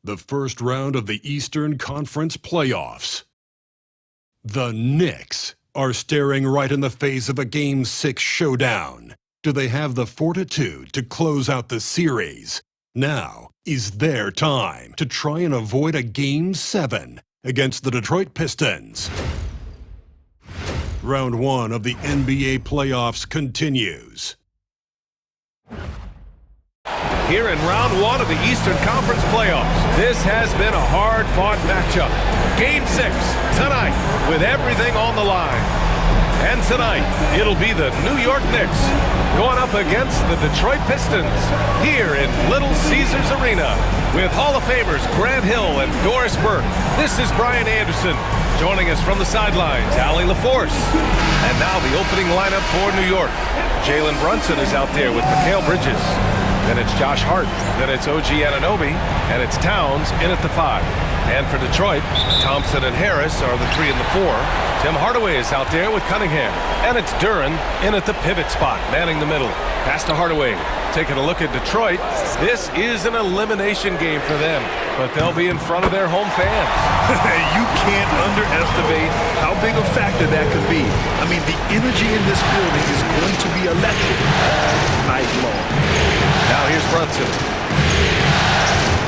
the first round of the Eastern Conference playoffs. The Knicks are staring right in the face of a Game 6 showdown. Do they have the fortitude to close out the series? Now is their time to try and avoid a Game 7 against the Detroit Pistons. Round 1 of the NBA playoffs continues. Here in round 1 of the Eastern Conference playoffs, this has been a hard-fought matchup. Game 6 tonight with everything on the line. And tonight, it'll be the New York Knicks going up against the Detroit Pistons here in Little Caesars Arena with Hall of Famers Grant Hill and Doris Burke. This is Brian Anderson. Joining us from the sidelines, Allie LaForce. And now the opening lineup for New York. Jalen Brunson is out there with Mikal Bridges. Then it's Josh Hart. Then it's OG Anunoby. And it's Towns in at the 5. And for Detroit, Thompson and Harris are the 3 and the 4. Tim Hardaway is out there with Cunningham. And it's Duren in at the pivot spot, manning the middle. Pass to Hardaway. Taking a look at Detroit, this is an elimination game for them, but they'll be in front of their home fans. You can't underestimate how big a factor that could be. I mean, the energy in this building is going to be electric all night long. Now here's Brunson.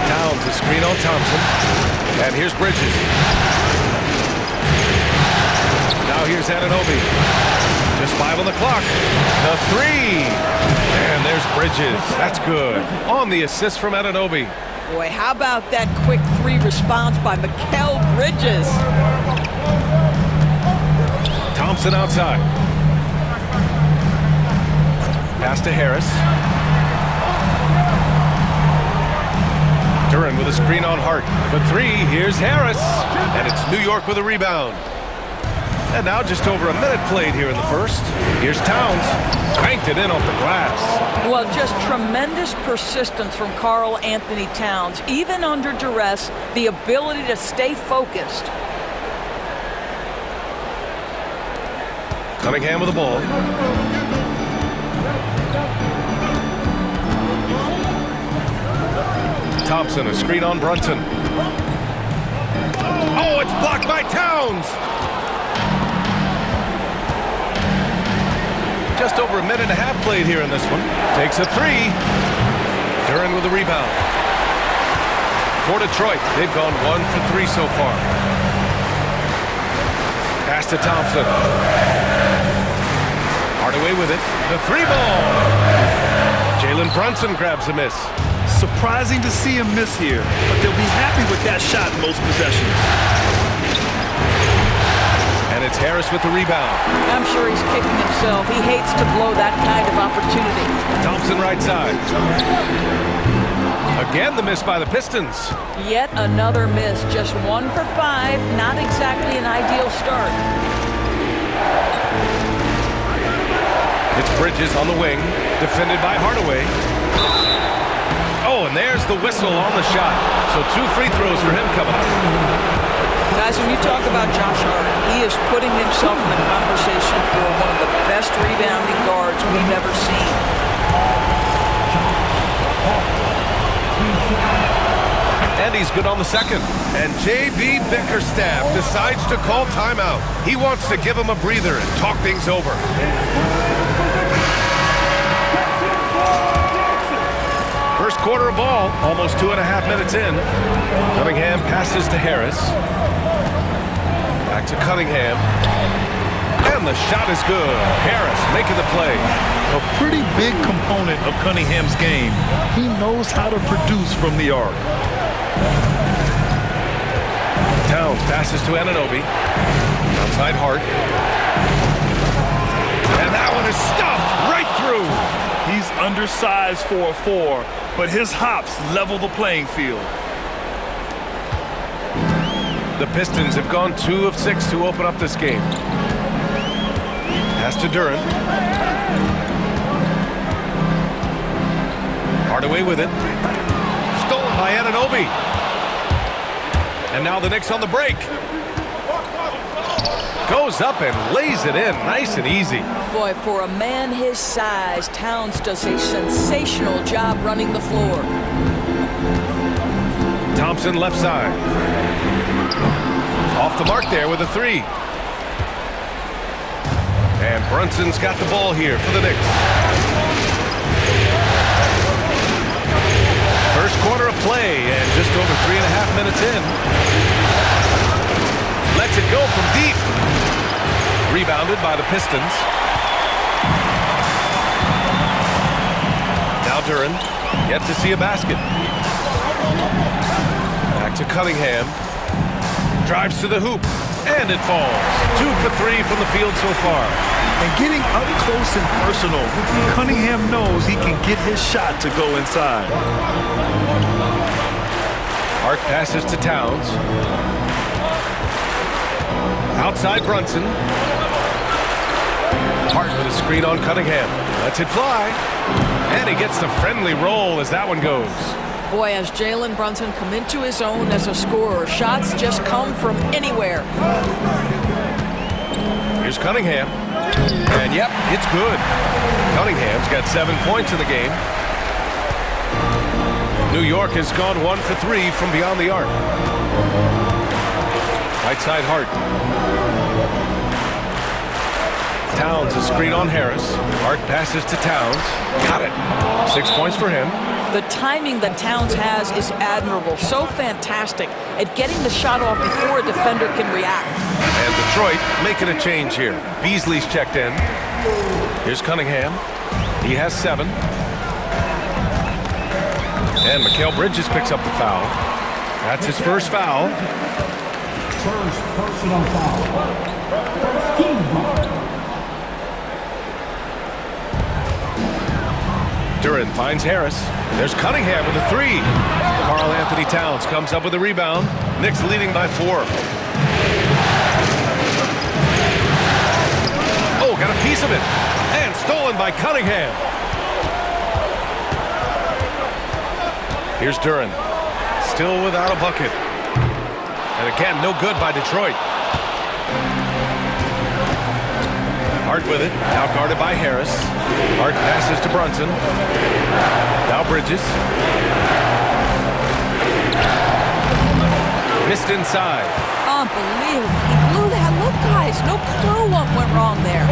Towns, the screen on Thompson. And here's Bridges. Now here's Anunoby. Just 5 on the clock. The 3. And there's Bridges. That's good. On the assist from Anunoby. Boy, how about that quick 3 response by Mikal Bridges? Thompson outside. Pass to Harris. Duren with a screen on Hart. For 3, here's Harris. And it's New York with a rebound. And now just over a minute played here in the first. Here's Towns. Cranked it in off the glass. Well, just tremendous persistence from Karl Anthony Towns. Even under duress, the ability to stay focused. Cunningham with the ball. Thompson, a screen on Brunson. Oh, it's blocked by Towns! Just over a minute and a half played here in this one. Takes a 3. Duren with the rebound. For Detroit, they've gone 1 for 3 so far. Pass to Thompson. Hardaway with it. The 3 ball. Jalen Brunson grabs a miss. Surprising to see him miss here, but they'll be happy with that shot in most possessions. And it's Harris with the rebound. I'm sure he's kicking himself. He hates to blow that kind of opportunity. Thompson right side. Again, the miss by the Pistons. Yet another miss. Just 1 for 5. Not exactly an ideal start. It's Bridges on the wing. Defended by Hardaway. Oh, and there's the whistle on the shot. So 2 free throws for him coming up. Guys, when you talk about Josh Hart, he is putting himself in the conversation for one of the best rebounding guards we've ever seen. And he's good on the second. And J.B. Bickerstaff decides to call timeout. He wants to give him a breather and talk things over. First quarter of ball, almost 2.5 minutes in. Cunningham passes to Harris. Back to Cunningham. And the shot is good. Harris making the play. A pretty big component of Cunningham's game. He knows how to produce from the arc. Towns passes to Anunoby. Outside Hart. And that one is stuffed right through. He's undersized for a 4, but his hops level the playing field. The Pistons have gone 2 of 6 to open up this game. Pass to Duren. Hardaway with it. Stolen by Anunoby. And now the Knicks on the break. Goes up and lays it in, nice and easy. Boy, for a man his size, Towns does a sensational job running the floor. Thompson left side. Off the mark there with a three. And Brunson's got the ball here for the Knicks. First quarter of play and just over 3.5 minutes in. Lets it go from deep. Rebounded by the Pistons. Now Duren, yet to see a basket. Back to Cunningham. Drives to the hoop, and it falls. 2 for 3 from the field so far. And getting up close and personal, Cunningham knows he can get his shot to go inside. Hart passes to Towns. Outside Brunson. Hart with a screen on Cunningham. Lets it fly. And he gets the friendly roll as that one goes. Boy, has Jalen Brunson come into his own as a scorer. Shots just come from anywhere. Here's Cunningham. And yep, it's good. Cunningham's got 7 points in the game. New York has gone 1 for 3 from beyond the arc. Right side Hart. Towns a screen on Harris. Hart passes to Towns. Got it. 6 points for him. The timing that Towns has is admirable. So fantastic at getting the shot off before a defender can react. And Detroit making a change here. Beasley's checked in. Here's Cunningham. He has 7. And Mikal Bridges picks up the foul. That's his first foul. First personal foul. First team foul. Duren finds Harris. There's Cunningham with a 3. Karl Anthony Towns comes up with a rebound. Knicks leading by 4. Oh, got a piece of it. And stolen by Cunningham. Here's Duren. Still without a bucket. And again, no good by Detroit. Hart with it. Now guarded by Harris. Hart passes to Brunson. Now Bridges. Missed inside. Unbelievable. He blew that. Look, guys, no clue what went wrong there.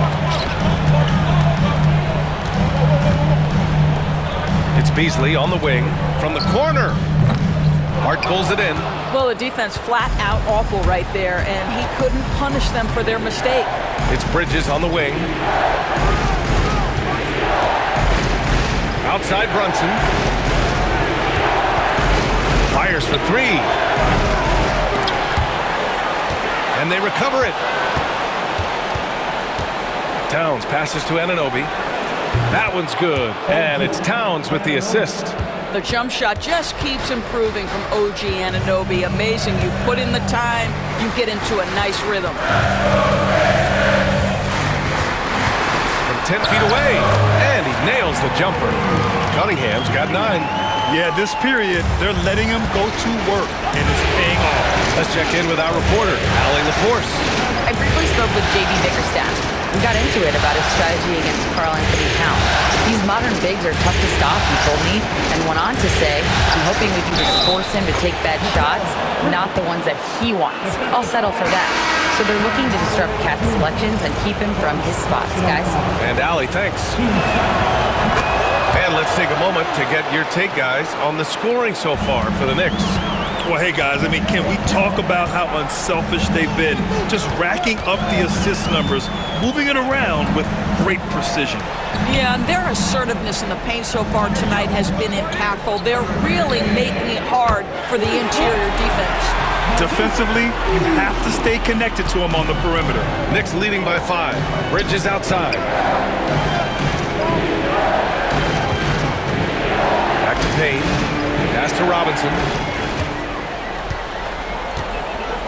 It's Beasley on the wing from the corner. Hart pulls it in. Well, the defense flat out awful right there, and he couldn't punish them for their mistake. It's Bridges on the wing. Outside Brunson. Fires for 3. And they recover it. Towns passes to Anunoby. That one's good. And it's Towns with the assist. The jump shot just keeps improving from OG Anunoby. Amazing. You put in the time, you get into a nice rhythm. From 10 feet away, and he nails the jumper. Cunningham's got 9. Yeah, this period, they're letting him go to work, and it's paying off. Let's check in with our reporter, Allie LaForce. I briefly spoke with J.B. Bickerstaff. We got into it about his strategy against Karl Anthony Towns. These modern bigs are tough to stop, he told me, and went on to say, I'm hoping we can just force him to take bad shots, not the ones that he wants. I'll settle for that. So they're looking to disrupt Cat's selections and keep him from his spots, guys. And Allie, thanks. And let's take a moment to get your take, guys, on the scoring so far for the Knicks. Well, hey, guys, I mean, can we talk about how unselfish they've been? Just racking up the assist numbers, moving it around with great precision. Yeah, and their assertiveness in the paint so far tonight has been impactful. They're really making it hard for the interior defense. Defensively, you have to stay connected to him on the perimeter. Knicks leading by 5. Bridges outside. Back to Payne. Pass to Robinson.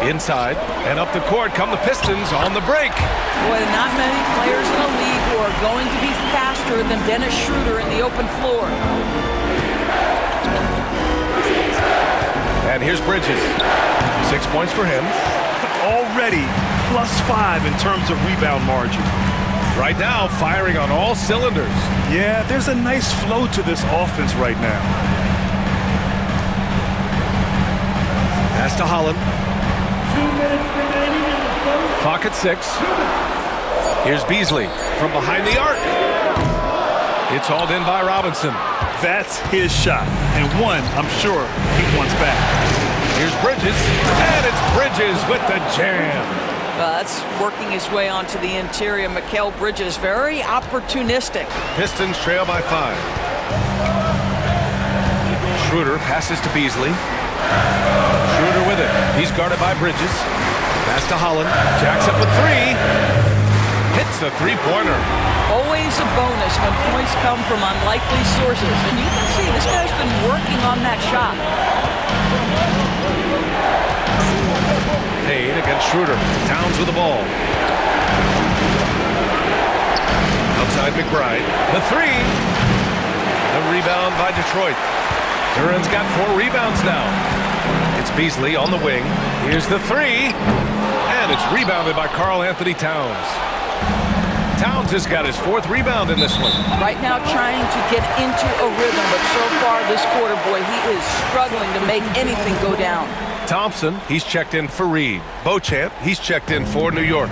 Inside and up the court come the Pistons on the break. Boy, not many players in the league who are going to be faster than Dennis Schroeder in the open floor. And here's Bridges. 6 points for him. Already +5 in terms of rebound margin. Right now, firing on all cylinders. Yeah, there's a nice flow to this offense right now. Pass to Holland. 2 minutes remaining in the first. Clock at 6. Here's Beasley from behind the arc. It's hauled in by Robinson. That's his shot, and one I'm sure he wants back. Here's Bridges, and it's Bridges with the jam. That's working his way onto the interior. Mikal Bridges, very opportunistic. Pistons trail by 5. Schroeder passes to Beasley. Schroeder with it. He's guarded by Bridges. Pass to Holland. Jacks up with 3. Hits a three-pointer. Always a bonus when points come from unlikely sources. And you can see this guy's been working on that shot. Payne against Schroeder. Towns with the ball. Outside McBride. The 3. The rebound by Detroit. Duran's got 4 rebounds now. It's Beasley on the wing. Here's the 3. And it's rebounded by Karl Anthony Towns. Towns has got his 4th rebound in this one. Right now trying to get into a rhythm, but so far this quarter, boy, he is struggling to make anything go down. Thompson, he's checked in for Reed. Beauchamp, he's checked in for New York.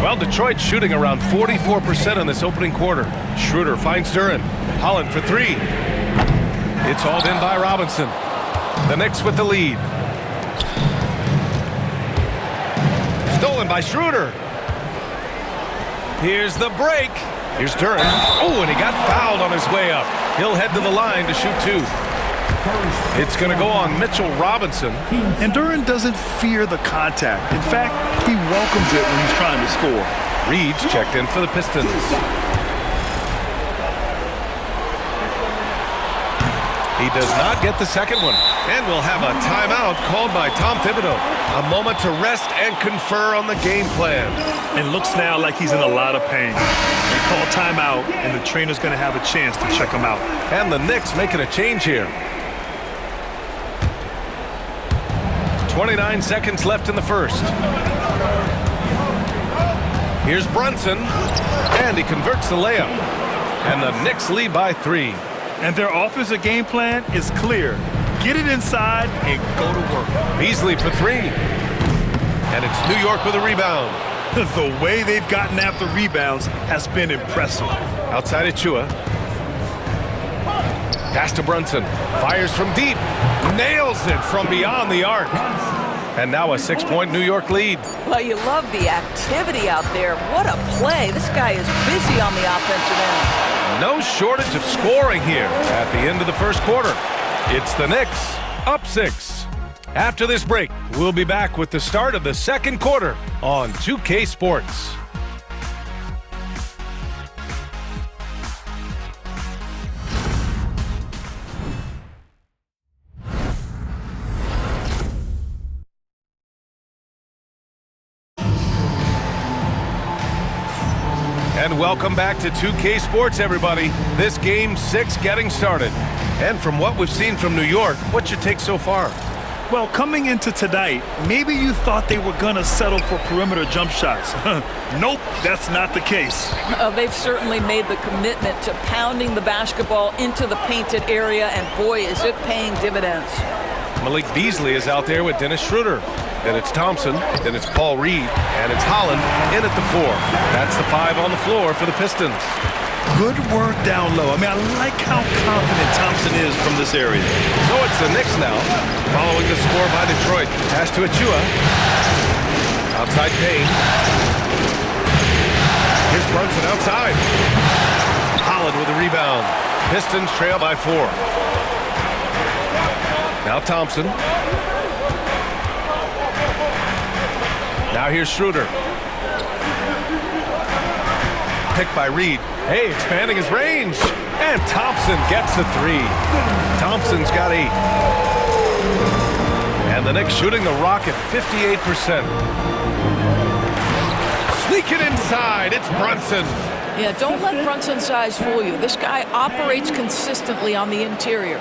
Well, Detroit's shooting around 44% in this opening quarter. Schroeder finds Duran. Holland for 3. It's hauled in by Robinson. The Knicks with the lead. Stolen by Schroeder. Here's the break. Here's Duran. Oh, and he got fouled on his way up. He'll head to the line to shoot 2. It's going to go on Mitchell Robinson. And Duran doesn't fear the contact. In fact, he welcomes it when he's trying to score. Reed's checked in for the Pistons. He does not get the second one. And we'll have a timeout called by Tom Thibodeau. A moment to rest and confer on the game plan. It looks now like he's in a lot of pain. They call timeout, and the trainer's going to have a chance to check him out. And the Knicks making a change here. 29 seconds left in the first. Here's Brunson. And he converts the layup. And the Knicks lead by 3. And their offensive game plan is clear. Get it inside and go to work. Beasley for 3. And it's New York with a rebound. The way they've gotten after rebounds has been impressive. Outside Achua. Pass to Brunson. Fires from deep. Nails it from beyond the arc. And now a 6-point New York lead. Well, you love the activity out there. What a play. This guy is busy on the offensive end. No shortage of scoring here at the end of the first quarter. It's the Knicks up 6. After this break, we'll be back with the start of the second quarter on 2K Sports. And welcome back to 2K Sports, everybody. This game 6 getting started. And from what we've seen from New York, what's your take so far? Well, coming into tonight, maybe you thought they were going to settle for perimeter jump shots. Nope, that's not the case. They've certainly made the commitment to pounding the basketball into the painted area, and boy, is it paying dividends. Malik Beasley is out there with Dennis Schroeder. Then it's Thompson, then it's Paul Reed, and it's Holland in at the 4. That's the 5 on the floor for the Pistons. Good work down low. I mean, I like how confident Thompson is from this area. So it's the Knicks now, following the score by Detroit. Pass to Achua. Outside Payne. Here's Brunson outside. Holland with a rebound. Pistons trail by 4. Now Thompson. Now here's Schroeder. Picked by Reed. Hey, expanding his range. And Thompson gets the 3. Thompson's got 8. And the Knicks shooting the rock at 58%. Sneaking inside, it's Brunson. Yeah, don't let Brunson's size fool you. This guy operates consistently on the interior.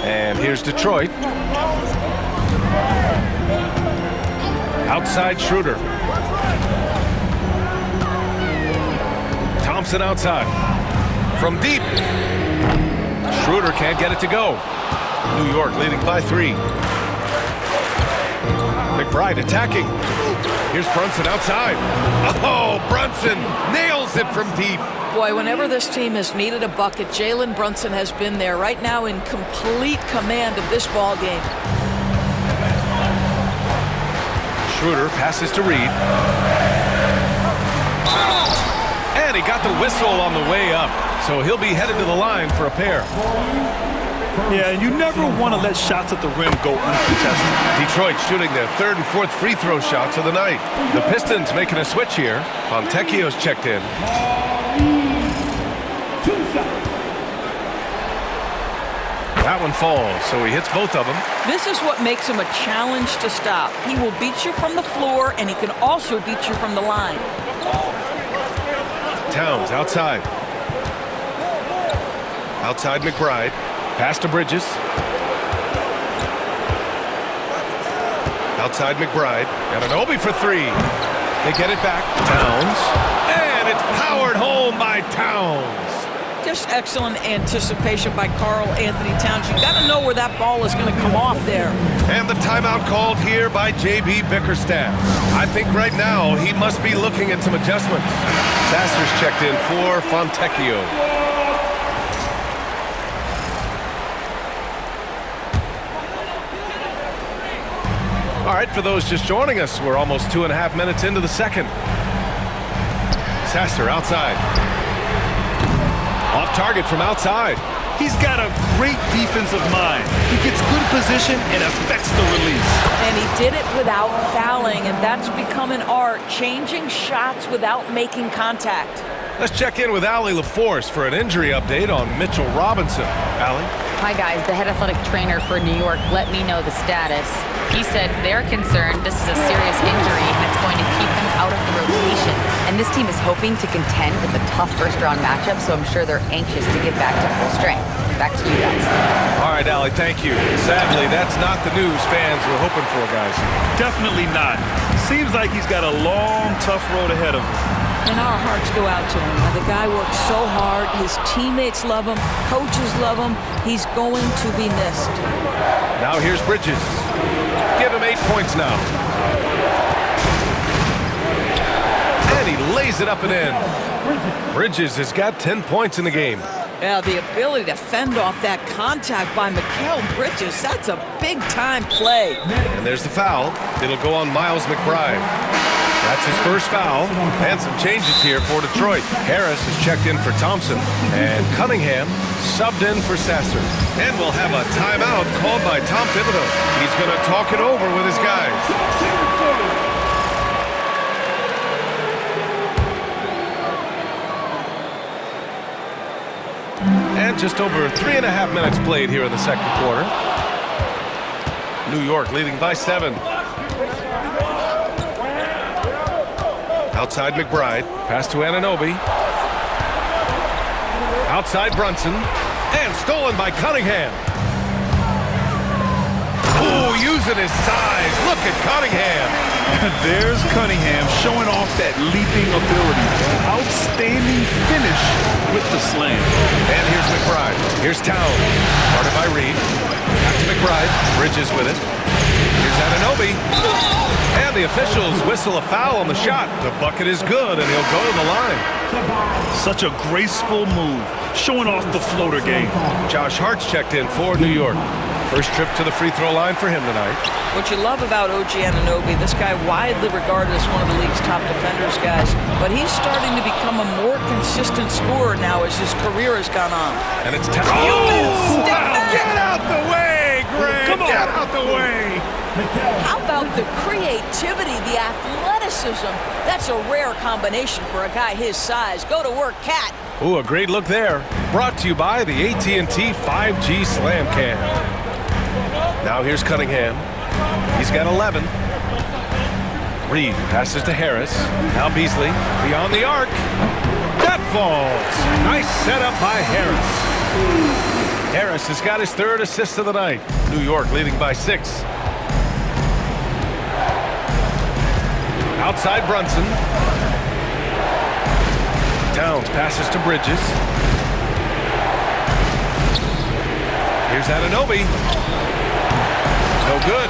And here's Detroit. Outside Schroeder. Thompson outside. From deep. Schroeder can't get it to go. New York leading by 3. McBride attacking. Here's Brunson outside. Oh, Brunson nails it from deep. Boy, whenever this team has needed a bucket, Jalen Brunson has been there, right now in complete command of this ball game. Schroeder passes to Reed. And he got the whistle on the way up, so he'll be headed to the line for a pair. Yeah, and you never want to let shots at the rim go uncontested. Detroit shooting their 3rd and 4th free throw shots of the night. The Pistons making a switch here. Fontecchio's checked in. That one falls, so he hits both of them. This is what makes him a challenge to stop. He will beat you from the floor, and he can also beat you from the line. Towns outside. Outside McBride. Pass to Bridges. Outside McBride. Anunoby for 3. They get it back. Towns. And it's powered home by Towns. Just excellent anticipation by Karl Anthony Towns. You got to know where that ball is going to come off there. And the timeout called here by J.B. Bickerstaff. I think right now he must be looking at some adjustments. Sasser's checked in for Fontecchio. All right, for those just joining us, we're almost 2.5 minutes into the second. Sasser outside. Off target from outside. He's got a great defensive mind. He gets good position and affects the release. And he did it without fouling, and that's become an art, changing shots without making contact. Let's check in with Allie LaForce for an injury update on Mitchell Robinson. Allie? Hi, guys. The head athletic trainer for New York let me know the status. He said they're concerned this is a serious injury and it's going to keep him out of the rotation. And this team is hoping to contend with a tough first-round matchup, so I'm sure they're anxious to get back to full strength. Back to you guys. All right, Allie, thank you. Sadly, that's not the news fans were hoping for, guys. Definitely not. Seems like he's got a long, tough road ahead of him. And our hearts go out to him. The guy works so hard. His teammates love him. Coaches love him. He's going to be missed. Now here's Bridges. Give him 8 points now. And he lays it up and in. Bridges has got 10 points in the game. Yeah, the ability to fend off that contact by Mikal Bridges, that's a big-time play. And there's the foul. It'll go on Miles McBride. That's his first foul, and some changes here for Detroit. Harris is checked in for Thompson, and Cunningham subbed in for Sasser. And we'll have a timeout called by Tom Thibodeau. He's going to talk it over with his guys. And just over 3.5 minutes played here in the second quarter. New York leading by 7. Outside McBride, pass to Anunoby. Outside Brunson, and stolen by Cunningham. Ooh, using his size. Look at Cunningham. There's Cunningham showing off that leaping ability. Outstanding finish with the slam. And here's McBride. Here's Towns. Guarded by Reed. Back to McBride. Bridges with it. Here's Anunoby. And the officials whistle a foul on the shot. The bucket is good, and he'll go to the line. Such a graceful move, showing off the floater game. Josh Hart's checked in for New York. First trip to the free throw line for him tonight. What you love about OG Anunoby, this guy widely regarded as one of the league's top defenders, guys, but he's starting to become a more consistent scorer now as his career has gone on. And it's Get out the way, Greg! Come on. Get out the way! How about the creativity, the athleticism? That's a rare combination for a guy his size. Go to work, Cat. Ooh, a great look there. Brought to you by the AT&T 5G Slam Cam. Now here's Cunningham. He's got 11. Reed passes to Harris. Now Beasley beyond the arc. That falls. Nice setup by Harris. Harris has got his 3rd assist of the night. New York leading by 6. Outside Brunson. Towns passes to Bridges. Here's Anunoby. No good.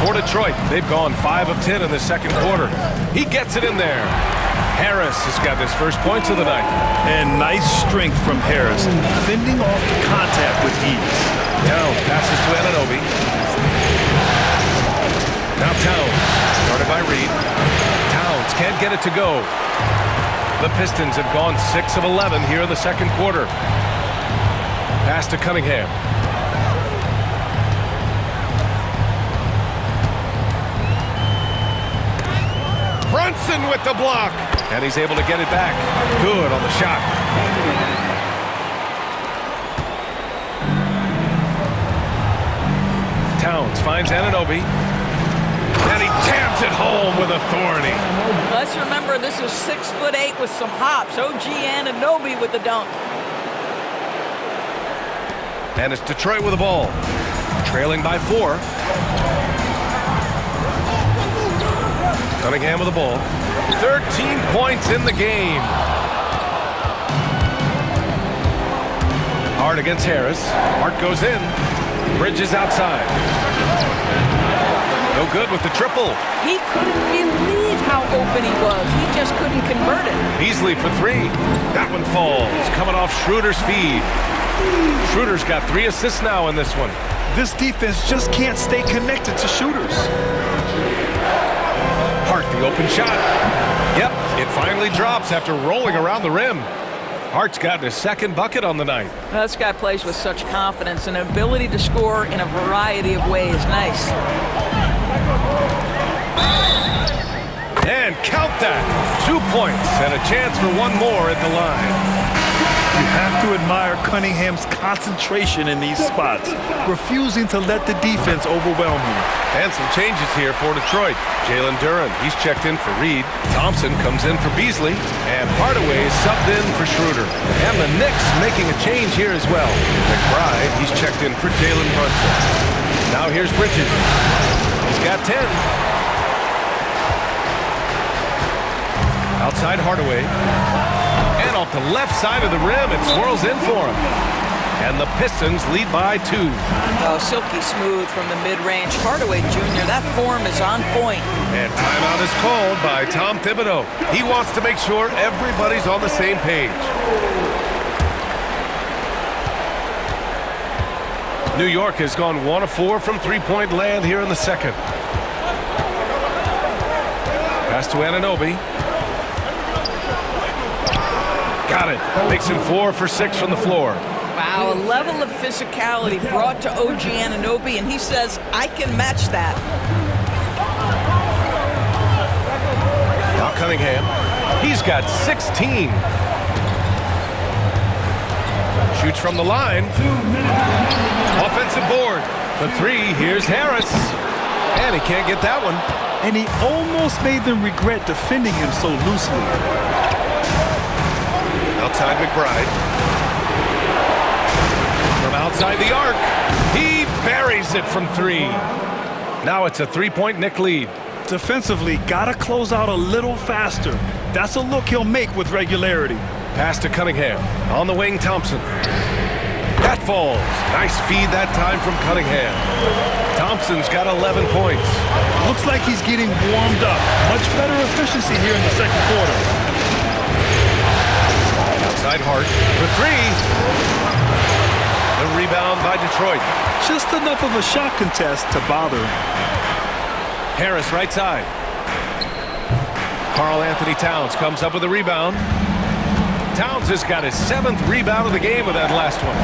For Detroit, they've gone 5 of 10 in the second quarter. He gets it in there. Harris has got his first points of the night. And nice strength from Harris, fending off the contact with ease. Towns passes to Anunoby. Now Towns, started by Reed. Towns can't get it to go. The Pistons have gone 6 of 11 here in the second quarter. Pass to Cunningham. Brunson with the block. And he's able to get it back. Good on the shot. Towns finds Anunoby. And he jams it home with authority. Let's remember this is 6'8" with some hops. OG Anunoby with the dunk. And it's Detroit with the ball. Trailing by 4. Cunningham with the ball. 13 points in the game. Hart against Harris. Hart goes in. Bridges outside. No good with the triple. He couldn't believe how open he was. He just couldn't convert it. Beasley for 3. That one falls. Coming off Schroeder's feed. Schroeder's got 3 assists now in this one. This defense just can't stay connected to shooters. Hart, the open shot. Yep, it finally drops after rolling around the rim. Hart's got his second bucket on the night. Well, this guy plays with such confidence and ability to score in a variety of ways. Nice. And count that. 2 points and a chance for one more at the line. You have to admire Cunningham's concentration in these spots, refusing to let the defense overwhelm him. And some changes here for Detroit. Jalen Duren, he's checked in for Reed. Thompson comes in for Beasley. And Hardaway is subbed in for Schroeder. And the Knicks making a change here as well. McBride, he's checked in for Jalen Brunson. Now here's Bridges. He's got 10. Outside Hardaway. And off the left side of the rim, it swirls in for him. And the Pistons lead by 2. Oh, silky smooth from the mid-range. Hardaway Jr., that form is on point. And timeout is called by Tom Thibodeau. He wants to make sure everybody's on the same page. New York has gone 1 of 4 from three-point land here in the second. Pass to Anunoby. Got it. Makes him 4 for 6 from the floor. Wow, a level of physicality brought to OG Anunoby, and he says, I can match that. Now Cunningham. He's got 16. Shoots from the line. Offensive board. For 3, here's Harris. And he can't get that one. And he almost made them regret defending him so loosely. Outside McBride. From outside the arc, he buries it from 3. Now it's a 3-point Knick lead. Defensively, gotta close out a little faster. That's a look he'll make with regularity. Pass to Cunningham. On the wing, Thompson. That falls. Nice feed that time from Cunningham. Thompson's got 11 points. Looks like he's getting warmed up. Much better efficiency here in the second quarter. Outside Hart for 3. The rebound by Detroit. Just enough of a shot contest to bother him. Harris right side. Karl Anthony Towns comes up with a rebound. Towns has got his 7th rebound of the game with that last one.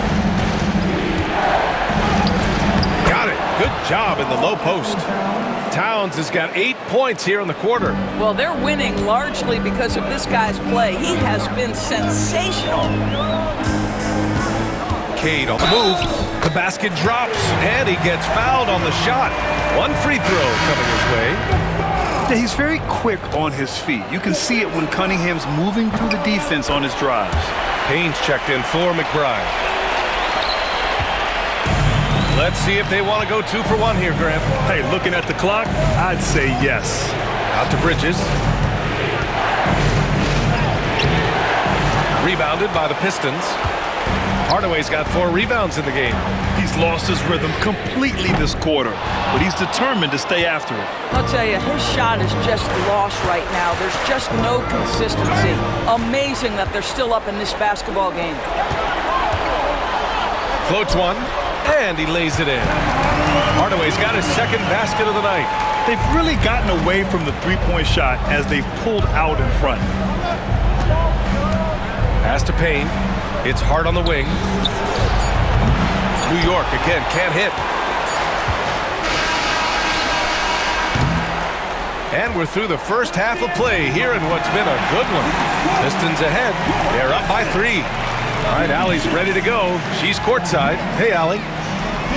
Got it. Good job in the low post. Towns has got 8 points here in the quarter. Well, they're winning largely because of this guy's play. He has been sensational. Cade on the move. The basket drops, and he gets fouled on the shot. 1 free throw coming his way. Yeah, he's very quick on his feet. You can see it when Cunningham's moving through the defense on his drives. Payne's checked in for McBride. Let's see if they want to go 2 for 1 here, Graham. Hey, looking at the clock, I'd say yes. Out to Bridges. Rebounded by the Pistons. Hardaway's got 4 rebounds in the game. He's lost his rhythm completely this quarter, but he's determined to stay after it. I'll tell you, his shot is just lost right now. There's just no consistency. Amazing that they're still up in this basketball game. Floats one, and he lays it in. Hardaway's got his second basket of the night. They've really gotten away from the three-point shot as they've pulled out in front. Pass to Payne. It's hard on the wing. New York again can't hit. And we're through the first half of play here in what's been a good one. Pistons ahead. They're up by 3. All right, Allie's ready to go. She's courtside. Hey, Allie.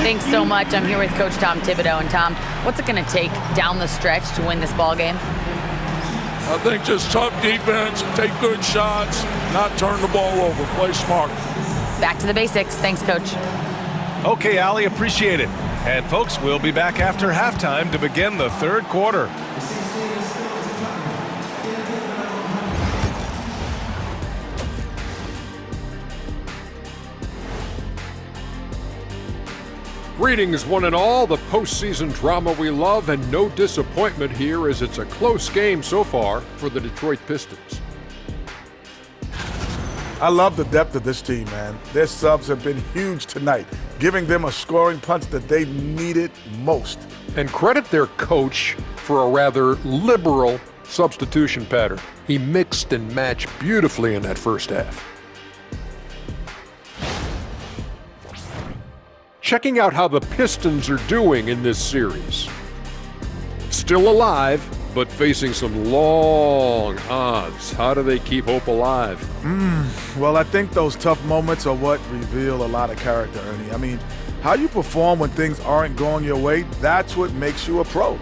Thanks so much. I'm here with Coach Tom Thibodeau. And Tom, what's it going to take down the stretch to win this ball game? I think just tough defense, take good shots, not turn the ball over, play smart. Back to the basics. Thanks, Coach. Okay, Allie, appreciate it. And folks, we'll be back after halftime to begin the third quarter. Greetings, one and all. The postseason drama we love, and no disappointment here as it's a close game so far for the Detroit Pistons. I love the depth of this team, man. Their subs have been huge tonight, giving them a scoring punch that they needed most. And credit their coach for a rather liberal substitution pattern. He mixed and matched beautifully in that first half. Checking out how the Pistons are doing in this series. Still alive, but facing some long odds. How do they keep hope alive? Well, I think those tough moments are what reveal a lot of character, Ernie. I mean, how you perform when things aren't going your way, that's what makes you a pro.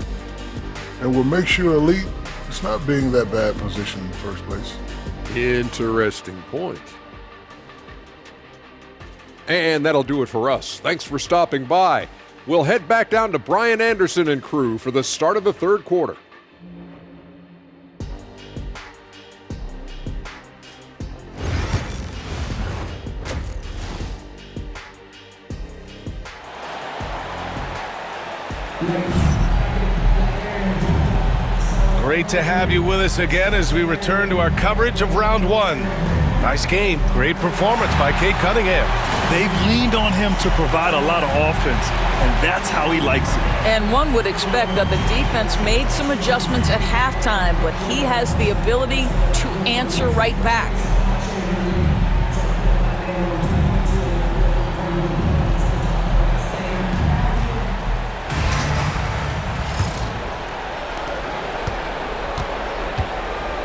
And what makes you elite, it's not being in that bad position in the first place. Interesting point. And that'll do it for us. Thanks for stopping by. We'll head back down to Brian Anderson and crew for the start of the third quarter. Great to have you with us again as we return to our coverage of round 1. Nice game. Great performance by Cade Cunningham. They've leaned on him to provide a lot of offense, and that's how he likes it. And one would expect that the defense made some adjustments at halftime, but he has the ability to answer right back.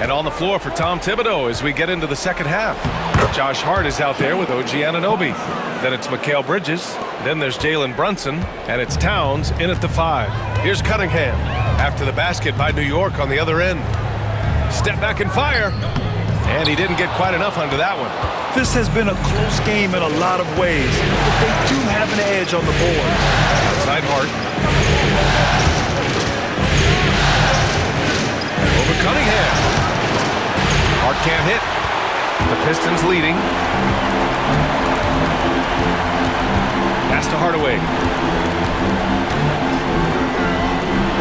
And on the floor for Tom Thibodeau as we get into the second half. Josh Hart is out there with OG Anunoby. Then it's Mikal Bridges. Then there's Jalen Brunson. And it's Towns in at the 5. Here's Cunningham after the basket by New York on the other end. Step back and fire. And he didn't get quite enough under that one. This has been a close game in a lot of ways, but they do have an edge on the board. Outside Hart. Over Cunningham. Hart can't hit. The Pistons leading. Pass to Hardaway.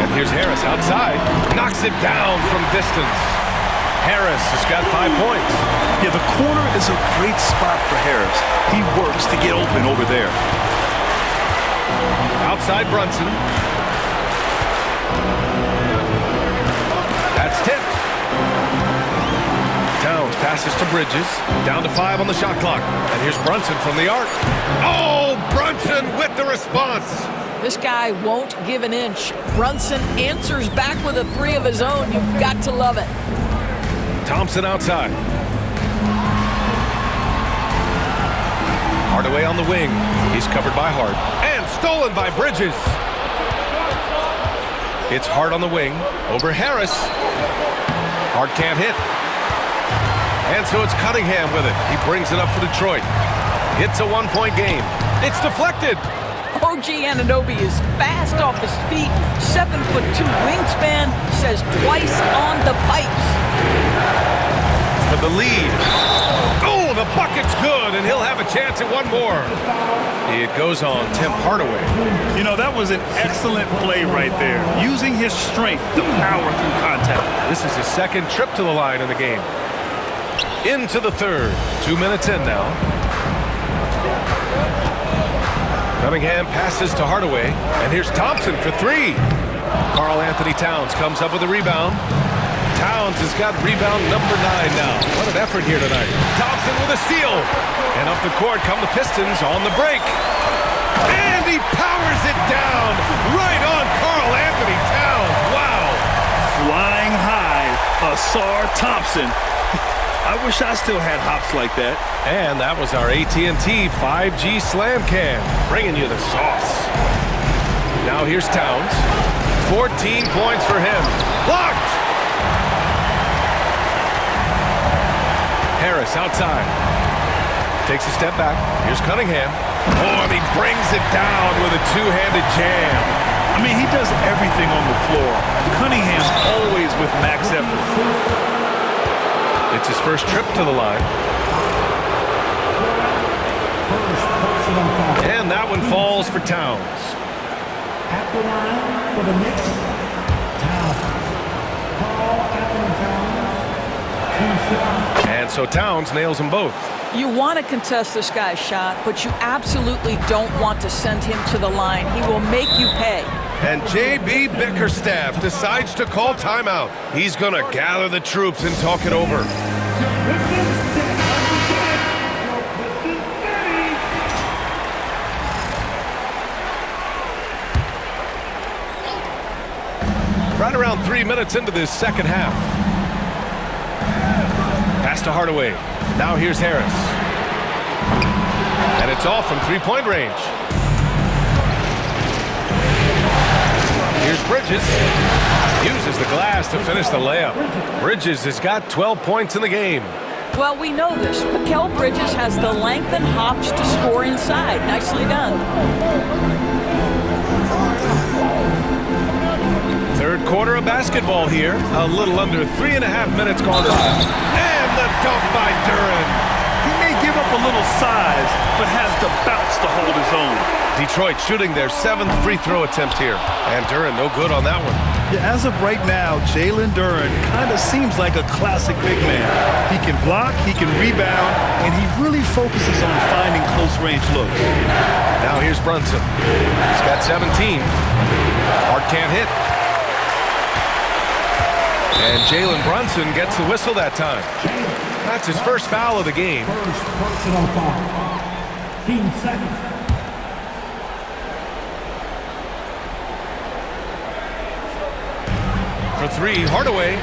And here's Harris outside. Knocks it down from distance. Harris has got 5 points. Yeah, the corner is a great spot for Harris. He works to get open over there. Outside Brunson. That's tipped. Towns passes to Bridges. Down to 5 on the shot clock. And here's Brunson from the arc. Oh, Brunson with the response. This guy won't give an inch. Brunson answers back with a 3 of his own. You've got to love it. Thompson outside. Hardaway on the wing. He's covered by Hart. And stolen by Bridges. It's Hart on the wing. Over Harris. Hart can't hit. And so it's Cunningham with it. He brings it up for Detroit. It's a 1-point game. It's deflected. OG Anunoby is fast off his feet. 7'2" wingspan, says twice on the pipes. For the lead. Oh, the bucket's good, and he'll have a a chance at one more. It goes on Tim Hardaway. You know, that was an excellent play right there. Using his strength to power through contact. This is his second trip to the line in the game. Into the third. 2 minutes in now. Cunningham passes to Hardaway. And here's Thompson for three. Karl Anthony Towns comes up with a rebound. Towns has got rebound number 9 now. What an effort here tonight. Thompson with a steal. And up the court come the Pistons on the break. And he powers it down right on Karl Anthony Towns. Wow. Flying high, Asar Thompson. I wish I still had hops like that. And that was our AT&T 5G Slam Cam, bringing you the sauce. Now here's Towns. 14 points for him. Blocked! Harris outside. Takes a step back. Here's Cunningham. Oh, and he brings it down with a two-handed jam. I mean, he does everything on the floor. Cunningham always with max effort. It's his first trip to the line. And that one falls for Towns. At the line for the Knicks, Towns. Karl Anthony Towns, 2 shots. And so Towns nails them both. You want to contest this guy's shot, but you absolutely don't want to send him to the line. He will make you pay. And J.B. Bickerstaff decides to call timeout. He's going to gather the troops and talk it over. Right around 3 minutes into this second half. Pass to Hardaway. Now here's Harris. And it's off from three-point range. Here's Bridges. Uses the glass to finish the layup. Bridges has got 12 points in the game. Well, we know this. Mikal Bridges has the length and hops to score inside. Nicely done. Third quarter of basketball here. A little under 3.5 minutes gone by. And the dunk by Duren. He may give up a little size, but has the bounce to hold his own. Detroit shooting their 7th free throw attempt here. And Duren no good on that one. Yeah, as of right now, Jalen Duren kind of seems like a classic big man. He can block, he can rebound, and he really focuses on finding close-range looks. Now here's Brunson. He's got 17. Hart can't hit. And Jalen Brunson gets the whistle that time. That's his first foul of the game. First personal foul. Team second. For three, Hardaway.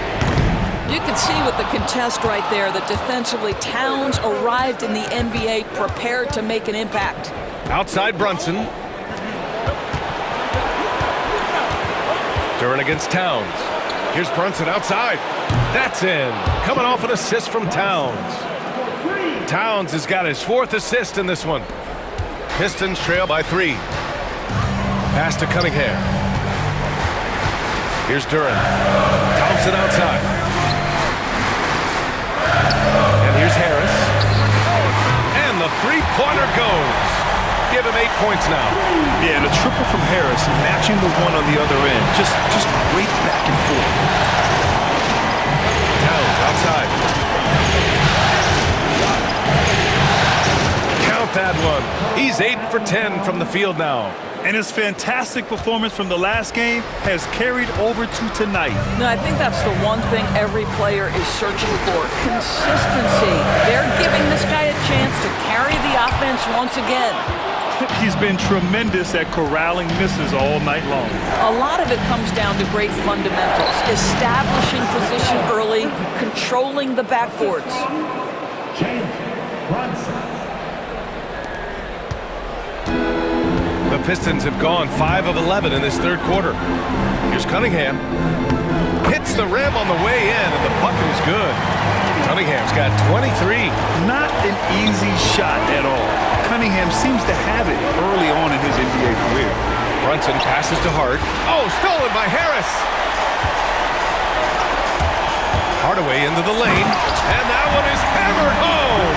You can see with the contest right there that defensively Towns arrived in the NBA prepared to make an impact. Outside Brunson. Duren against Towns. Here's Brunson outside. That's in. Coming off an assist from Towns. Towns has got his 4th assist in this one. Pistons trail by 3. Pass to Cunningham. Here's Duren. Thompson outside. And here's Harris. And the three-pointer goes. Give him 8 points now. Yeah, and a triple from Harris, matching the one on the other end. Just great back and forth. Towns outside. Count that one. He's 8 for 10 from the field now. And his fantastic performance from the last game has carried over to tonight. No, I think that's the one thing every player is searching for. Consistency. They're giving this guy a chance to carry the offense once again. He's been tremendous at corralling misses all night long. A lot of it comes down to great fundamentals. Establishing position early, controlling the backboards. The Pistons have gone 5 of 11 in this third quarter. Here's Cunningham. Hits the rim on the way in, and the bucket is good. Cunningham's got 23. Not an easy shot at all. Cunningham seems to have it early on in his NBA career. Brunson passes to Hart. Oh, stolen by Harris. Hardaway into the lane, and that one is hammered home.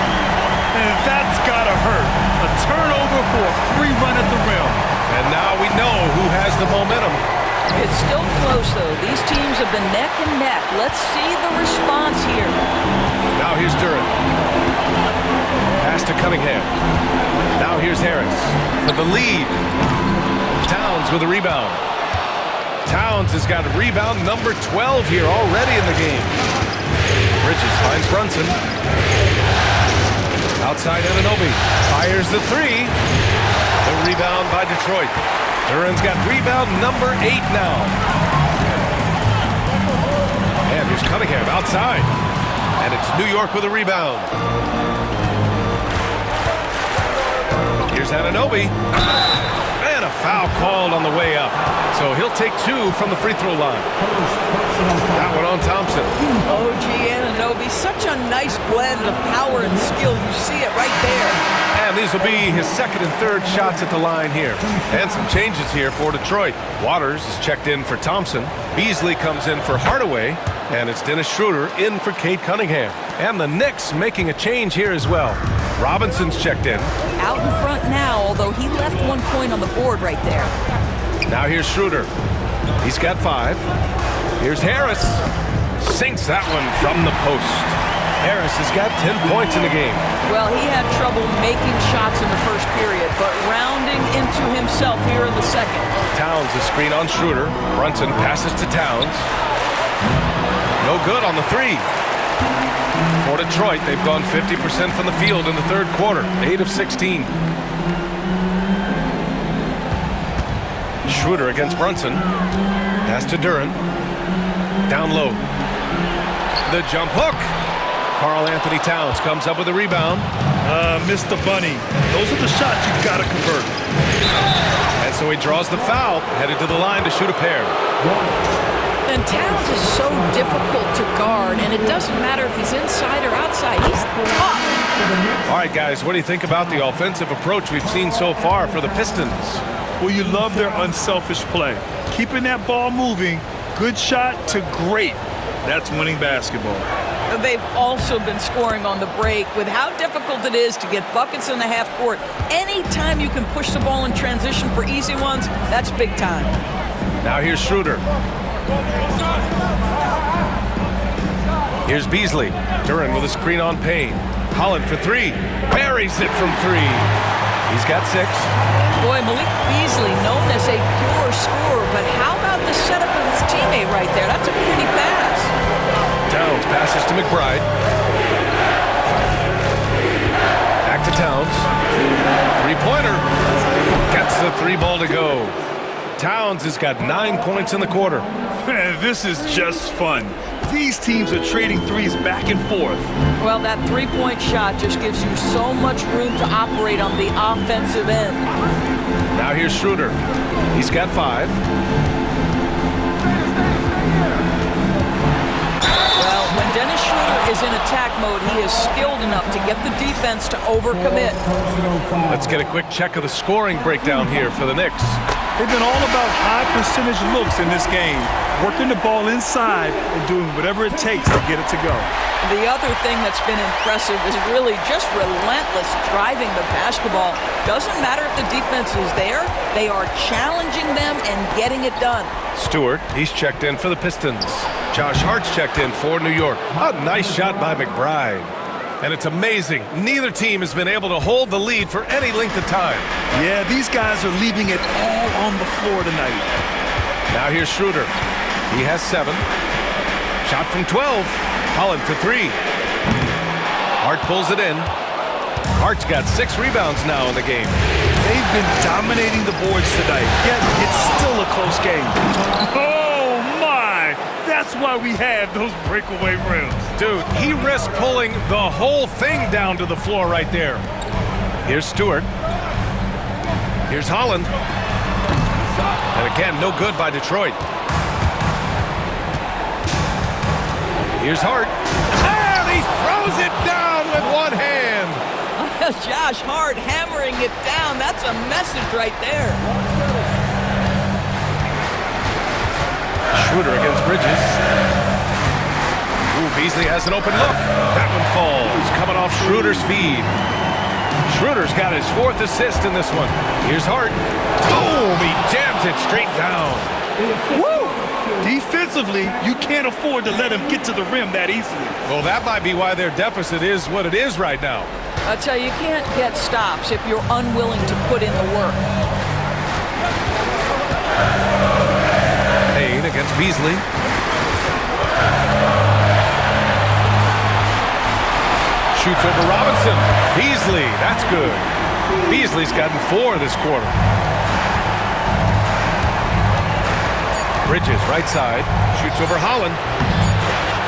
And that's got to hurt. A turnover for a free run at the rim. And now we know who has the momentum. It's still close, though. These teams have been neck and neck. Let's see the response here. Now here's Duran. Pass to Cunningham. Now here's Harris for the lead. Towns with a rebound. Towns has got rebound number 12 here already in the game. Bridges finds Brunson. Outside Anunoby. Fires the three. The rebound by Detroit. Duran's got rebound number 8 now. And here's Cunningham outside. And it's New York with a rebound. Here's Anunoby. And a foul called on the way up. So he'll take 2 from the free throw line. That one on Thompson. OG Anunoby, such a nice blend of power and skill. You see it right there. And these will be his second and third shots at the line here. And some changes here for Detroit. Waters is checked in for Thompson. Beasley comes in for Hardaway. And it's Dennis Schroeder in for Cade Cunningham. And the Knicks making a change here as well. Robinson's checked in. Out in front now, although he left 1 point on the board right there. Now here's Schroeder. He's got 5. Here's Harris. Sinks that one from the post. Harris has got 10 points in the game. Well, he had trouble making shots in the first period, but rounding into himself here in the second. Towns is screen on Schroeder. Brunson passes to Towns. No good on the 3. For Detroit, they've gone 50% from the field in the third quarter. 8 of 16. Schroeder against Brunson. Pass to Duran. Down low. The jump hook. Karl Anthony Towns comes up with a rebound. Mr. Bunny. Those are the shots you've got to convert. And so he draws the foul, headed to the line to shoot a pair. And Towns is so difficult to guard, and it doesn't matter if he's inside or outside. He's tough. All right, guys, what do you think about the offensive approach we've seen so far for the Pistons? Well, you love their unselfish play. Keeping that ball moving, good shot to great. That's winning basketball. They've also been scoring on the break. With how difficult it is to get buckets in the half court, anytime you can push the ball in transition for easy ones, that's big time. Now here's Schroeder. Here's Beasley. Duran with a screen on Payne. Holland for 3. Buries it from 3. He's got 6. Boy, Malik Beasley, known as a pure scorer, but how about the setup of his teammate right there? That's a pretty pass. Towns passes to McBride. Back to Towns. 3-pointer. Gets the 3 ball to go. Towns has got 9 points in the quarter. Man, this is just fun. These teams are trading threes back and forth. Well, that 3-point shot just gives you so much room to operate on the offensive end. Now here's Schroeder. He's got 5. Well, when Dennis Schroeder is in attack mode, he is skilled enough to get the defense to overcommit. Let's get a quick check of the scoring breakdown here for the Knicks. They've been all about high percentage looks in this game, working the ball inside and doing whatever it takes to get it to go. The other thing that's been impressive is really just relentless driving the basketball. Doesn't matter if the defense is there, they are challenging them and getting it done. Stewart, he's checked in for the Pistons. Josh Hart's checked in for New York. A nice shot by McBride. And it's amazing. Neither team has been able to hold the lead for any length of time. Yeah, these guys are leaving it all on the floor tonight. Now here's Schroeder. He has 7. Shot from 12. Holland for 3. Hart pulls it in. Hart's got 6 rebounds now in the game. They've been dominating the boards tonight, yet it's still a close game. Oh, my! That's why we have those breakaway rims. Dude, he risked pulling the whole thing down to the floor right there. Here's Stewart. Here's Holland. And again, no good by Detroit. Here's Hart. And he throws it down with one hand. Josh Hart hammering it down. That's a message right there. Schroeder against Bridges. Ooh, Beasley has an open look. That one falls, coming off Schroeder's feed. Schroeder's got his 4th assist in this one. Here's Hart. Boom! He jams it straight down. Woo! Defensively, you can't afford to let him get to the rim that easily. Well, that might be why their deficit is what it is right now. I tell you, you can't get stops if you're unwilling to put in the work. Payne against Beasley. Shoots over Robinson. Beasley, that's good. Beasley's gotten 4 this quarter. Bridges, right side. Shoots over Holland.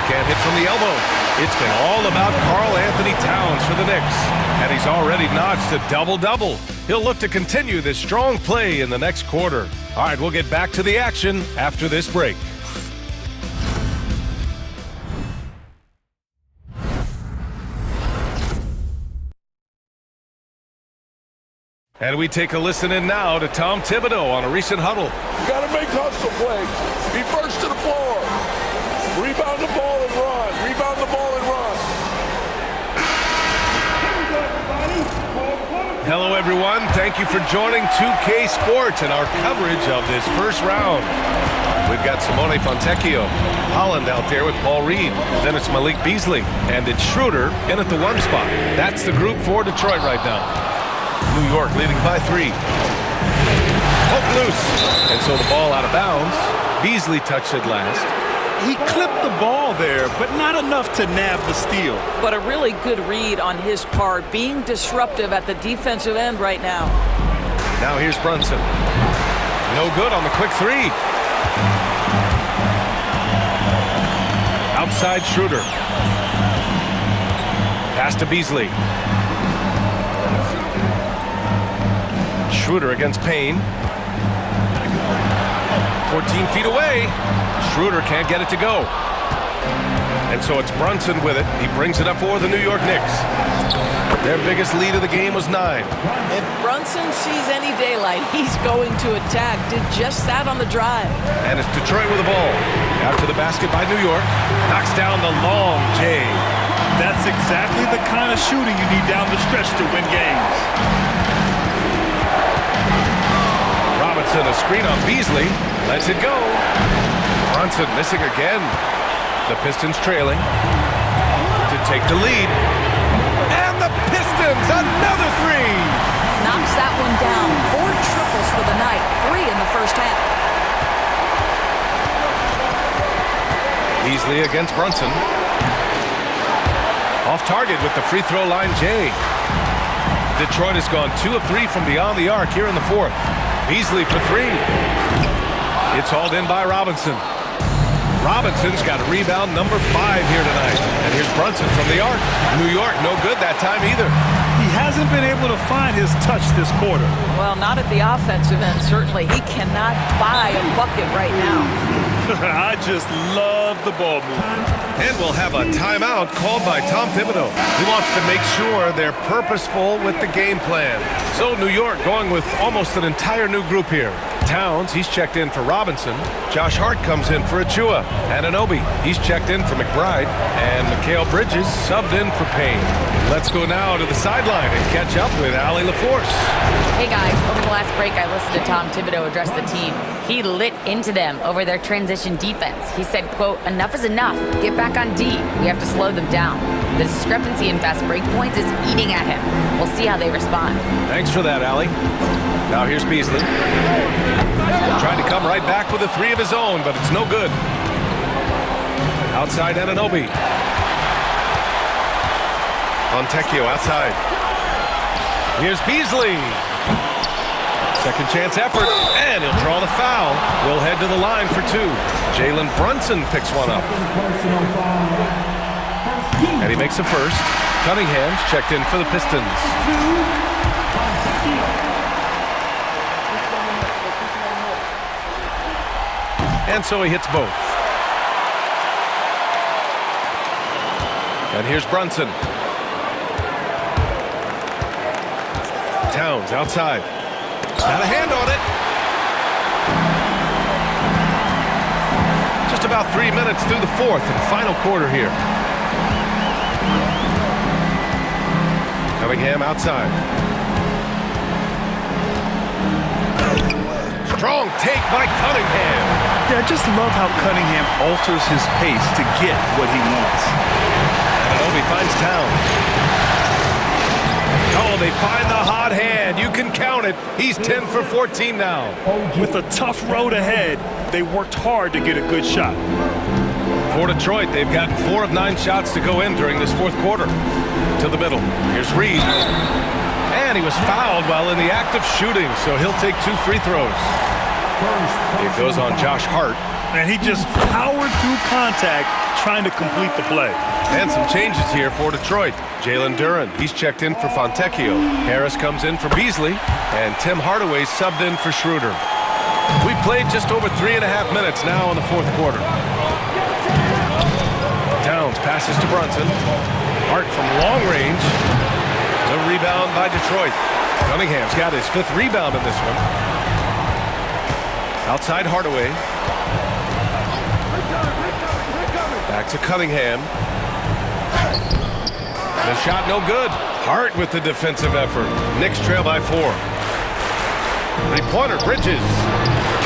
Can't hit from the elbow. It's been all about Karl Anthony Towns for the Knicks. And he's already notched a double-double. He'll look to continue this strong play in the next quarter. All right, we'll get back to the action after this break. And we take a listen in now to Tom Thibodeau on a recent huddle. You got to make hustle plays. Be first to the floor. Rebound the ball and run. Rebound the ball and run. Hello, everyone. Thank you for joining 2K Sports and our coverage of this first round. We've got Simone Fontecchio, Holland out there with Paul Reed. Then it's Malik Beasley, and it's Schroeder in at the 1 spot. That's the group for Detroit right now. New York leading by 3. Poke loose. And so the ball out of bounds. Beasley touched it last. He clipped the ball there, but not enough to nab the steal. But a really good read on his part, being disruptive at the defensive end right now. Now here's Brunson. No good on the quick 3. Outside Schroeder. Pass to Beasley. Schroeder against Payne. 14 feet away. Schroeder can't get it to go. And so it's Brunson with it. He brings it up for the New York Knicks. Their biggest lead of the game was 9. If Brunson sees any daylight, he's going to attack. Did just that on the drive. And it's Detroit with the ball. After the basket by New York. Knocks down the long J. That's exactly the kind of shooting you need down the stretch to win games. Robinson, a screen on Beasley. Lets it go. Brunson missing again. The Pistons trailing to take the lead. And the Pistons, another 3. Knocks that one down. 4 triples for the night. 3 in the first half. Beasley against Brunson. Off target with the free throw line J. Detroit has gone 2 of 3 from beyond the arc here in the 4th. Beasley for 3. It's hauled in by Robinson. Robinson's got a rebound number 5 here tonight. And here's Brunson from the arc. New York no good that time either. He hasn't been able to find his touch this quarter. Well, not at the offensive end, certainly. He cannot buy a bucket right now. I just love the ball movement. And we'll have a timeout called by Tom Thibodeau. He wants to make sure they're purposeful with the game plan. So New York going with almost an entire new group here. Towns, he's checked in for Robinson. Josh Hart comes in for Achua. Anunoby, he's checked in for McBride. And Mikal Bridges subbed in for Payne. Let's go now to the sideline and catch up with Allie LaForce. Hey guys, over the last break I listened to Tom Thibodeau address the team. He lit into them over their transition defense. He said, quote, "Enough is enough. Get back on D. We have to slow them down. The discrepancy in fast break points is eating at him. We'll see how they respond." Thanks for that, Allie. Now here's Beasley. Trying to come right back with a 3 of his own, but it's no good. Outside Anunoby. Fontecchio outside. Here's Beasley. Second chance effort, and he'll draw the foul. We'll head to the line for 2. Jalen Brunson picks one up. And he makes a first. Cunningham's checked in for the Pistons. And so he hits both. And here's Brunson. Towns outside. Got a hand on it. just about 3 minutes through the fourth and final quarter here. Cunningham outside. Strong take by Cunningham. Yeah, I just love how Cunningham alters his pace to get what he wants. Anunoby finds Towns. Oh, they find the hot hand. You can count it. He's 10 for 14 now. With a tough road ahead, they worked hard to get a good shot. For Detroit, they've got 4 of 9 shots to go in during this fourth quarter. To the middle. Here's Reed. And he was fouled while in the act of shooting, so he'll take 2 free throws. It goes on Josh Hart. And he just powered through contact trying to complete the play. And some changes here for Detroit. Jalen Duren, he's checked in for Fontecchio. Harris comes in for Beasley. And Tim Hardaway subbed in for Schroeder. We've played just over 3.5 minutes now in the fourth quarter. Towns passes to Brunson. Hart from long range. The rebound by Detroit. Cunningham's got his 5th rebound in this one. Outside Hardaway. Back to Cunningham. The shot no good. Hart with the defensive effort. Knicks trail by 4. 3-pointer, Bridges.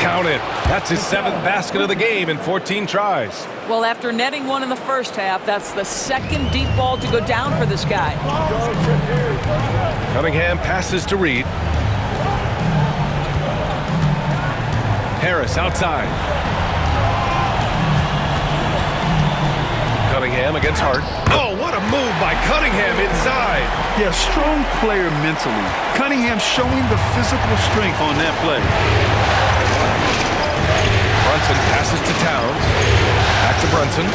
Count it. That's his 7th basket of the game in 14 tries. Well, after netting one in the first half, that's the 2nd deep ball to go down for this guy. Cunningham passes to Reed. Harris outside. Cunningham against Hart. Oh, what a move by Cunningham inside. Yeah, strong player mentally. Cunningham showing the physical strength on that play. Brunson passes to Towns. Back to Brunson.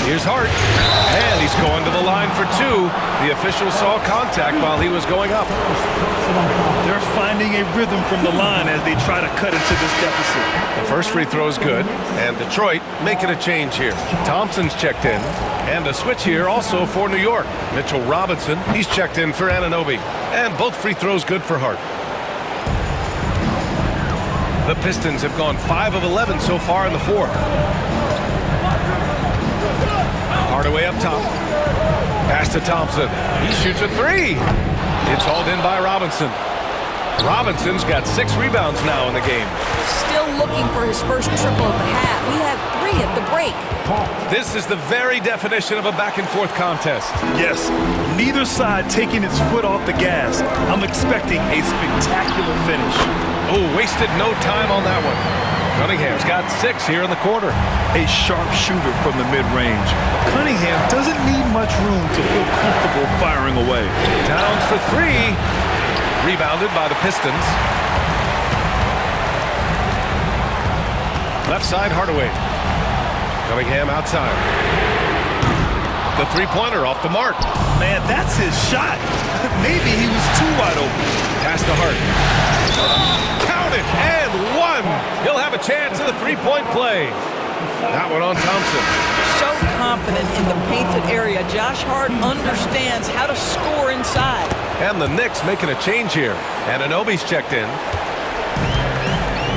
Here's Hart. And he's going to the line for 2. The official saw contact while he was going up. They're finding a rhythm from the line as they try to cut into this deficit. The first free throw is good. And Detroit making a change here. Thompson's checked in. And a switch here also for New York. Mitchell Robinson, he's checked in for Anunoby. And both free throws good for Hart. The Pistons have gone 5 of 11 so far in the fourth. Hardaway up top. Pass to Thompson. He shoots a 3. It's hauled in by Robinson. Robinson's got 6 rebounds now in the game. Still looking for his first triple of the half. He had 3 at the break. This is the very definition of a back-and-forth contest. Yes, neither side taking its foot off the gas. I'm expecting a spectacular finish. Oh, wasted no time on that one. Cunningham's got 6 here in the quarter. A sharp shooter from the mid-range. Cunningham doesn't need much room to feel comfortable firing away. Towns for 3. Rebounded by the Pistons. Left side, Hardaway. Cunningham outside. The 3-pointer off the mark. Man, that's his shot. Maybe he was too wide open. Pass to Hart. Count it, and 1. He'll have a chance at the 3-point play. That one on Thompson. So confident in the painted area. Josh Hart understands how to score inside. And the Knicks making a change here. And Anunoby's checked in.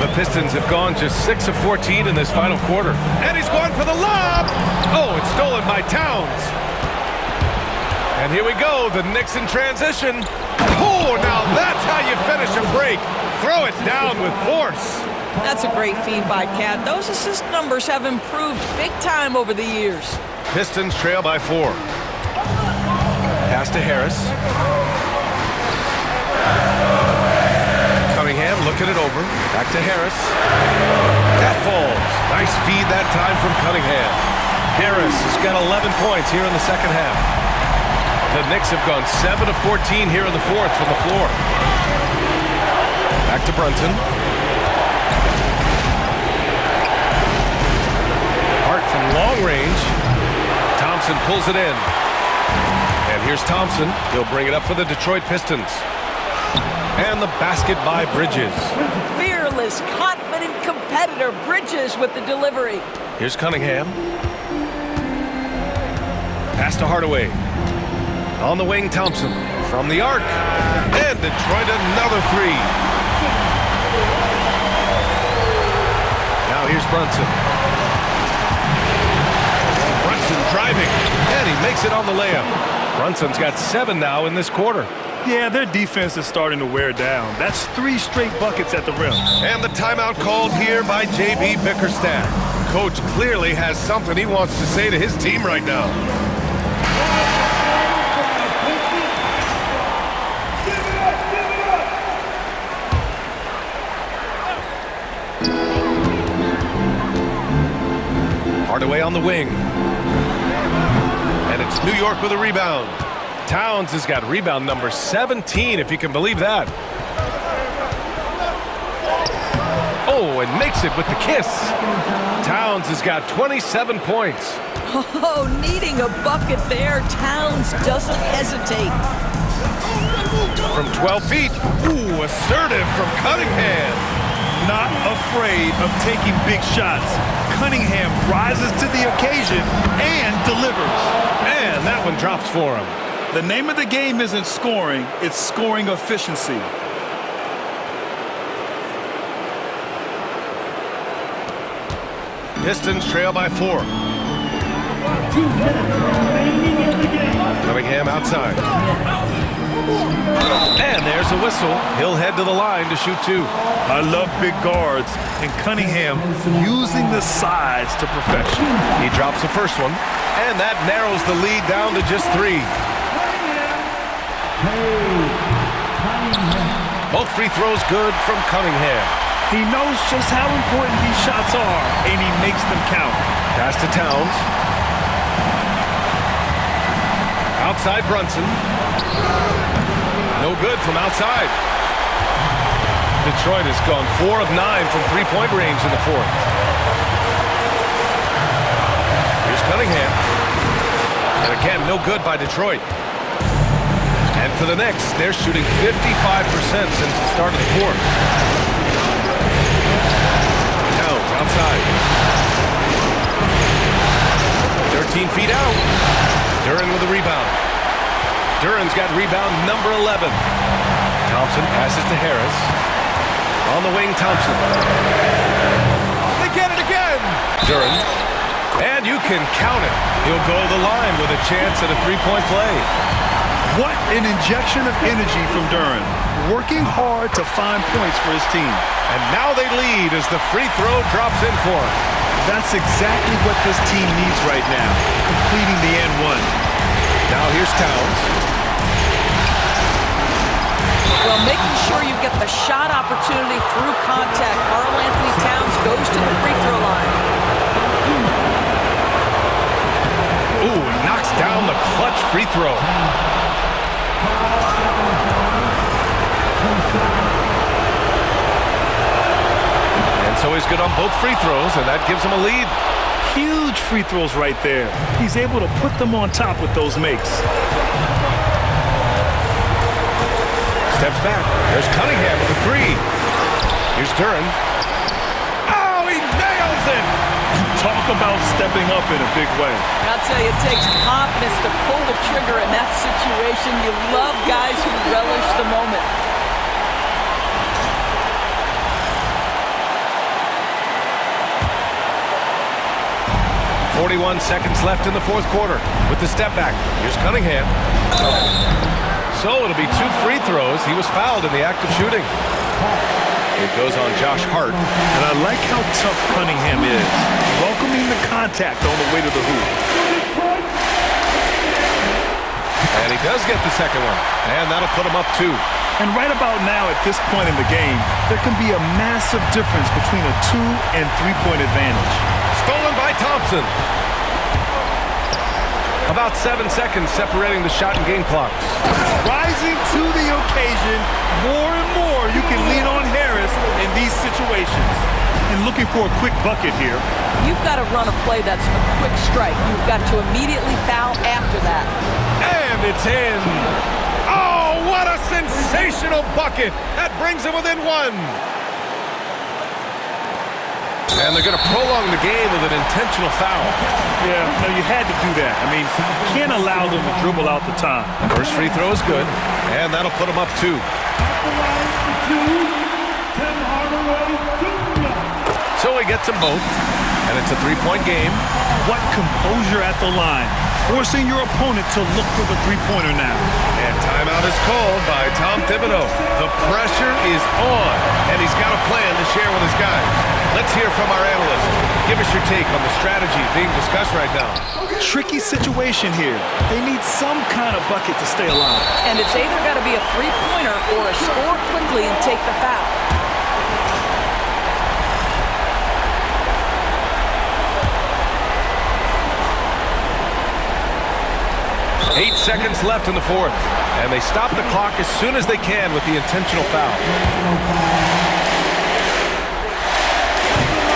The Pistons have gone just 6 of 14 in this final quarter. And he's going for the lob. Oh, it's stolen by Towns. And here we go, the Knicks in transition. Oh, now that's how you finish a break. Throw it down with force. That's a great feed by Cat. Those assist numbers have improved big time over the years. Pistons trail by 4. Pass to Harris. Cunningham looking it over. Back to Harris. That falls. Nice feed that time from Cunningham. Harris has got 11 points here in the second half. The Knicks have gone 7 of 14 here in the fourth from the floor. Back to Brunson. Hart from long range. Thompson pulls it in. And here's Thompson. He'll bring it up for the Detroit Pistons. And the basket by Bridges. Fearless, confident competitor. Bridges with the delivery. Here's Cunningham. Pass to Hardaway. On the wing, Thompson. From the arc. And Detroit another 3. Now Now here's Brunson. Brunson driving, and he makes it on the layup. Brunson's got 7 now in this quarter. Yeah, their defense is starting to wear down. That's 3 straight buckets at the rim. And the timeout called here by J.B. Bickerstaff. Coach clearly has something he wants to say to his team right now. Hardaway on the wing. And it's New York with a rebound. Towns has got rebound number 17, if you can believe that. Oh, and makes it with the kiss. Towns has got 27 points. Oh, needing a bucket there. Towns doesn't hesitate. From 12 feet. Ooh, assertive from Cunningham. Not afraid of taking big shots. Cunningham rises to the occasion and delivers. And that one drops for him. The name of the game isn't scoring, it's scoring efficiency. Pistons trail by 4. 2 minutes remaining in the game. Cunningham outside. And there's a whistle. He'll head to the line to shoot 2. I love big guards, and Cunningham using the size to perfection. He drops the first one, and that narrows the lead down to just 3. Both free throws good from Cunningham. He knows just how important these shots are, and he makes them count. Pass to Towns. Outside Brunson. No good from outside. Detroit has gone 4 of 9 from three-point range in the 4th. Here's Cunningham. And again, no good by Detroit. And for the Knicks, they're shooting 55% since the start of the 4th. Towns outside. 13 feet out. Duren with a rebound. Duren's got rebound number 11. Thompson passes to Harris. On the wing, Thompson. They get it again. Duren. And you can count it. He'll go to the line with a chance at a three-point play. What an injection of energy from Duren. Working hard to find points for his team. And now they lead as the free throw drops in for him. That's exactly what this team needs right now, completing the and one. Now here's Towns. Well, making sure you get the shot opportunity through contact. Karl-Anthony Towns goes to the free throw line. Ooh, knocks down the clutch free throw. And so he's good on both free throws, and that gives him a lead. Huge free throws right there. He's able to put them on top with those makes. Steps back. There's Cunningham with the 3. Here's Duren. Oh, he nails it! Talk about stepping up in a big way. I'll tell you, it takes confidence to pull the trigger in that situation. You love guys who relish the moment. .41 seconds left in the 4th quarter. With the step back, here's Cunningham. So it'll be 2 free throws. He was fouled in the act of shooting. It goes on Josh Hart. And I like how tough Cunningham is, welcoming the contact on the way to the hoop. And he does get the second one. And that'll put him up 2. And right about now, at this point in the game, there can be a massive difference between a 2- and 3-point advantage. Stolen by Thompson. About 7 seconds separating the shot and game clocks. Rising to the occasion, more and more you can lean on Harris in these situations. And looking for a quick bucket here. You've got to run a play that's a quick strike. You've got to immediately foul after that. And it's in. Oh, what a sensational bucket. That brings him within 1. And they're going to prolong the game with an intentional foul. Yeah, no, you had to do that. I mean, you can't allow them to dribble out the time. First free throw is good, and that'll put him up 2. So he gets them both, and it's a three-point game. What composure at the line, forcing your opponent to look for the three-pointer now. And timeout is called by Tom Thibodeau. The pressure is on, and he's got a plan to share with his guys. Let's hear from our analyst. Give us your take on the strategy being discussed right now. Tricky situation here. They need some kind of bucket to stay alive. And it's either got to be a three-pointer or a score quickly and take the foul. 8 seconds left in the fourth, and they stop the clock as soon as they can with the intentional foul.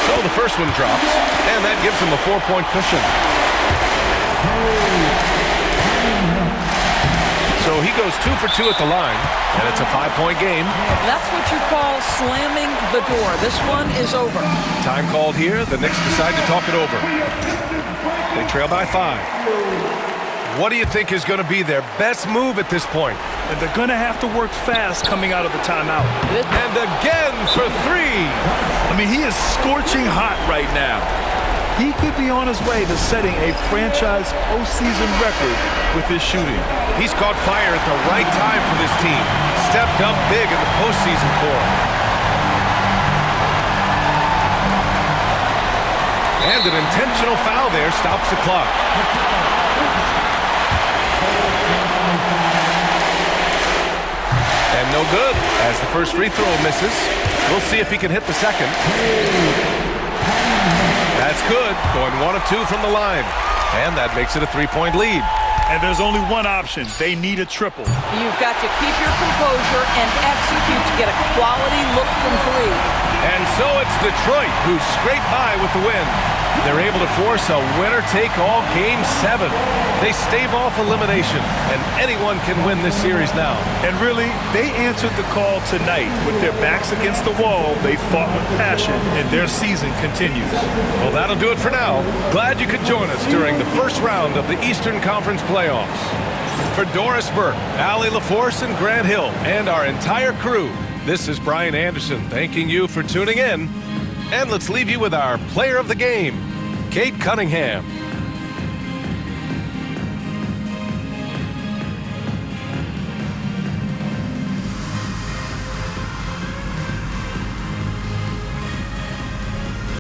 So the first one drops, and that gives them a 4-point cushion. So he goes 2 for 2 at the line, and it's a 5-point game. That's what you call slamming the door. This one is over. Time called here. The Knicks decide to talk it over. They trail by 5. What do you think is going to be their best move at this point? And they're going to have to work fast coming out of the timeout. And again for 3. I mean, he is scorching hot right now. He could be on his way to setting a franchise postseason record with his shooting. He's caught fire at the right time for this team. Stepped up big in the postseason for him. And an intentional foul there stops the clock. And no good, as the first free throw misses. We'll see if he can hit the second. That's good, going 1 of 2 from the line. And that makes it a 3-point lead. And there's only one option. They need a triple. You've got to keep your composure and execute to get a quality look from 3. And so it's Detroit who scraped by with the win. They're able to force a winner-take-all Game 7. They stave off elimination, and anyone can win this series now. And really, they answered the call tonight. With their backs against the wall, they fought with passion, and their season continues. Well, that'll do it for now. Glad you could join us during the first round of the Eastern Conference playoffs. For Doris Burke, Allie LaForce, and Grant Hill, and our entire crew, this is Brian Anderson thanking you for tuning in. And let's leave you with our player of the game, Kate Cunningham.